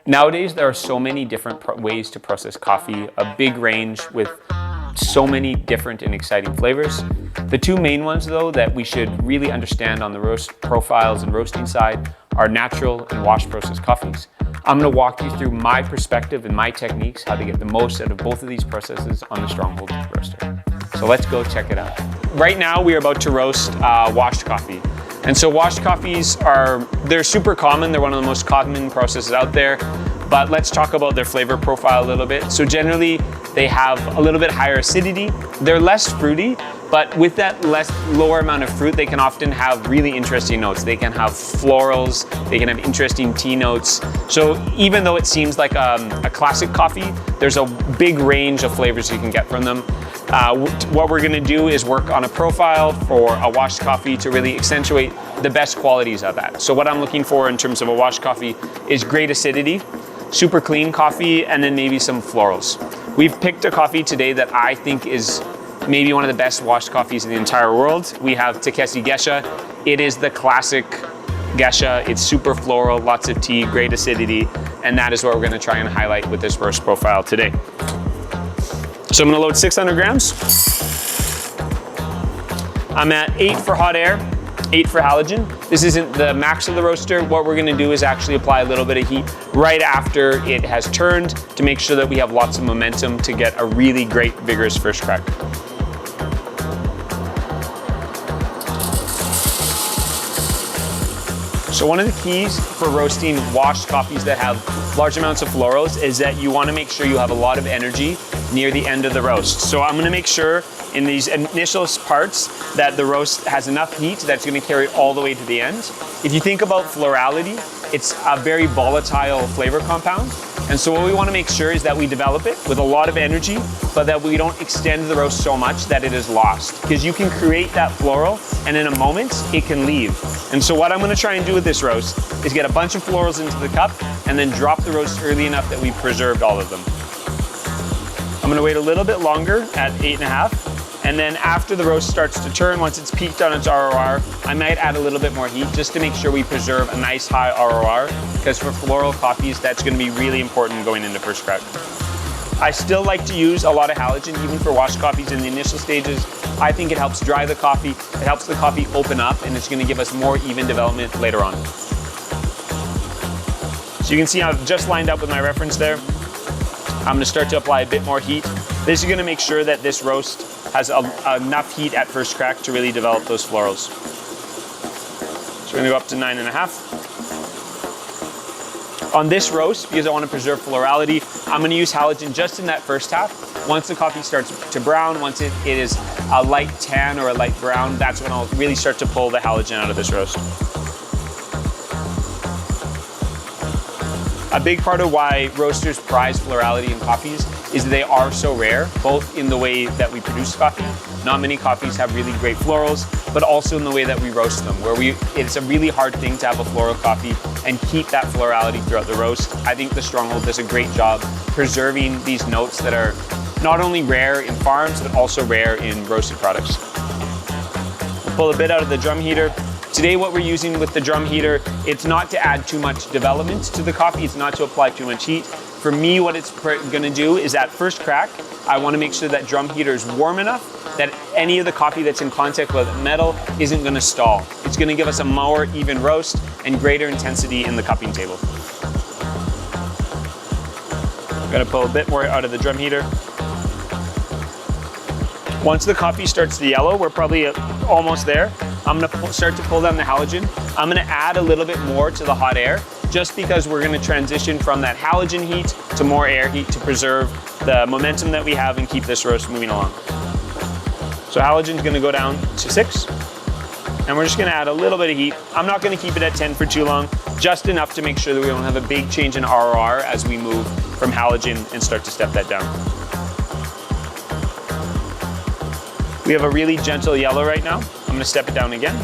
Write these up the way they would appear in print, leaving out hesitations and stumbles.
Nowadays, there are so many different ways to process coffee, a big range with so many different and exciting flavors. The two main ones though that we should really understand on the roast profiles and roasting side are natural and wash process coffees. I'm gonna walk you through my perspective and my techniques, how to get the most out of both of these processes on the Stronghold roaster. So let's go check it out. Right now, we are about to roast washed coffee. And so washed coffees they're super common. They're one of the most common processes out there, but let's talk about their flavor profile a little bit. So generally, they have a little bit higher acidity. They're less fruity, but with that lower amount of fruit, they can often have really interesting notes. They can have florals, they can have interesting tea notes. So even though it seems like a classic coffee, there's a big range of flavors you can get from them. What we're gonna do is work on a profile for a washed coffee to really accentuate the best qualities of that. So what I'm looking for in terms of a washed coffee is great acidity, super clean coffee, and then maybe some florals. We've picked a coffee today that I think is maybe one of the best washed coffees in the entire world. We have Takeshi Gesha. It is the classic Gesha. It's super floral, lots of tea, great acidity, and that is what we're gonna try and highlight with this roast profile today. So I'm gonna load 600 grams. I'm at 8 for hot air, 8 for halogen. This isn't the max of the roaster. What we're gonna do is actually apply a little bit of heat right after it has turned to make sure that we have lots of momentum to get a really great, vigorous first crack. So one of the keys for roasting washed coffees that have large amounts of florals is that you want to make sure you have a lot of energy near the end of the roast. So I'm going to make sure in these initial parts that the roast has enough heat that's going to carry all the way to the end. If you think about florality, it's a very volatile flavor compound. And so what we want to make sure is that we develop it with a lot of energy, but that we don't extend the roast so much that it is lost. Because you can create that floral, and in a moment, it can leave. And so what I'm going to try and do with this roast is get a bunch of florals into the cup, and then drop the roast early enough that we've preserved all of them. I'm going to wait a little bit longer at 8.5. And then after the roast starts to turn, once it's peaked on its ROR, I might add a little bit more heat just to make sure we preserve a nice high ROR, because for floral coffees, that's gonna be really important going into first crack. I still like to use a lot of halogen, even for washed coffees in the initial stages. I think it helps dry the coffee, it helps the coffee open up, and it's gonna give us more even development later on. So you can see I've just lined up with my reference there. I'm gonna start to apply a bit more heat. This is gonna make sure that this roast has enough heat at first crack to really develop those florals. So we're gonna go up to 9.5. On this roast, because I wanna preserve florality, I'm gonna use halogen just in that first half. Once the coffee starts to brown, once it is a light tan or a light brown, that's when I'll really start to pull the halogen out of this roast. A big part of why roasters prize florality in coffees is that they are so rare, both in the way that we produce coffee. Not many coffees have really great florals, but also in the way that we roast them, where it's a really hard thing to have a floral coffee and keep that florality throughout the roast. I think the Stronghold does a great job preserving these notes that are not only rare in farms, but also rare in roasted products. We'll pull a bit out of the drum heater. Today what we're using with the drum heater, it's not to add too much development to the coffee, it's not to apply too much heat. For me, what it's gonna do is at first crack, I wanna make sure that drum heater is warm enough that any of the coffee that's in contact with metal isn't gonna stall. It's gonna give us a more even roast and greater intensity in the cupping table. I'm gonna pull a bit more out of the drum heater. Once the coffee starts to yellow, we're probably almost there. I'm gonna start to pull down the halogen. I'm gonna add a little bit more to the hot air, just because we're gonna transition from that halogen heat to more air heat to preserve the momentum that we have and keep this roast moving along. So halogen's gonna go down to 6, and we're just gonna add a little bit of heat. I'm not gonna keep it at 10 for too long, just enough to make sure that we don't have a big change in ROR as we move from halogen and start to step that down. We have a really gentle yellow right now. I'm gonna step it down again.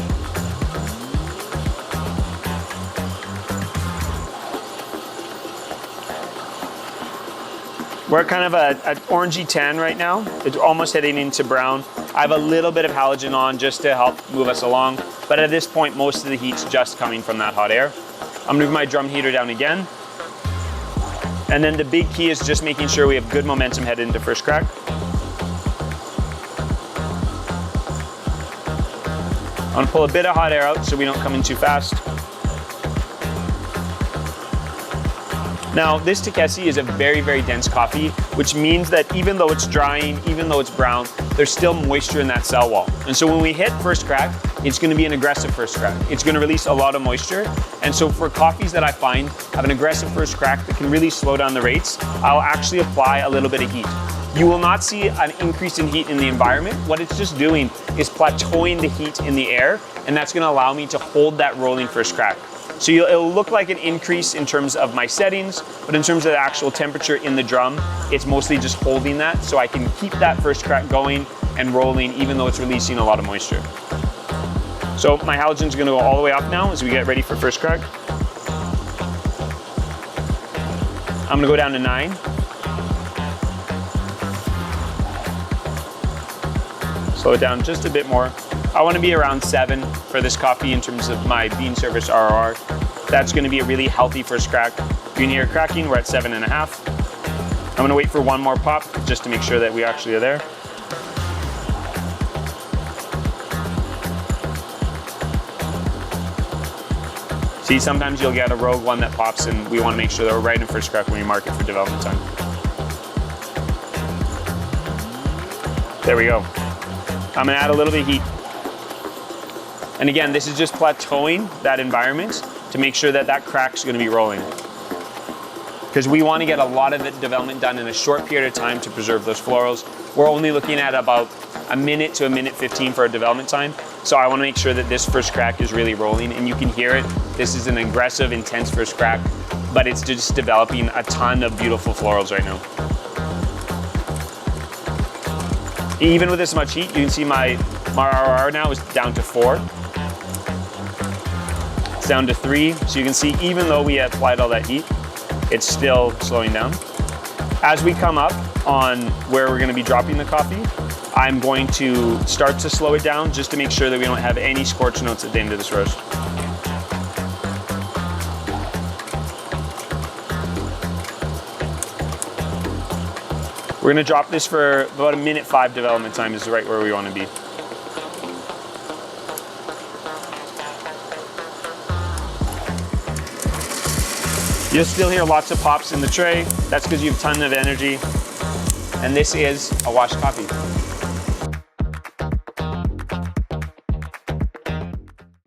We're kind of an orangey tan right now. It's almost heading into brown. I have a little bit of halogen on just to help move us along. But at this point, most of the heat's just coming from that hot air. I'm gonna move my drum heater down again. And then the big key is just making sure we have good momentum headed into first crack. I'm gonna pull a bit of hot air out so we don't come in too fast. Now, this Takesi is a very, very dense coffee, which means that even though it's drying, even though it's brown, there's still moisture in that cell wall. And so when we hit first crack, it's gonna be an aggressive first crack. It's gonna release a lot of moisture. And so for coffees that I find have an aggressive first crack that can really slow down the rates, I'll actually apply a little bit of heat. You will not see an increase in heat in the environment. What it's just doing is plateauing the heat in the air, and that's gonna allow me to hold that rolling first crack. So it'll look like an increase in terms of my settings, but in terms of the actual temperature in the drum, it's mostly just holding that so I can keep that first crack going and rolling even though it's releasing a lot of moisture. So my halogen's gonna go all the way up now as we get ready for first crack. I'm gonna go down to 9. Slow it down just a bit more. I want to be around 7 for this coffee in terms of my bean service RR. That's going to be a really healthy first crack. You can hear cracking, we're at 7.5. I'm going to wait for one more pop just to make sure that we actually are there. See, sometimes you'll get a rogue one that pops and we want to make sure that we're right in first crack when we mark it for development time. There we go. I'm gonna add a little bit of heat. And again, this is just plateauing that environment to make sure that that crack's gonna be rolling. Because we wanna get a lot of the development done in a short period of time to preserve those florals. We're only looking at about a minute to a minute 15 for our development time. So I wanna make sure that this first crack is really rolling and you can hear it. This is an aggressive, intense first crack, but it's just developing a ton of beautiful florals right now. Even with this much heat, you can see my RR now is down to 4. It's down to 3. So you can see even though we applied all that heat, it's still slowing down. As we come up on where we're gonna be dropping the coffee, I'm going to start to slow it down just to make sure that we don't have any scorch notes at the end of this roast. We're gonna drop this for about a minute 5 development time is right where we wanna be. You'll still hear lots of pops in the tray. That's because you have a ton of energy. And this is a washed coffee.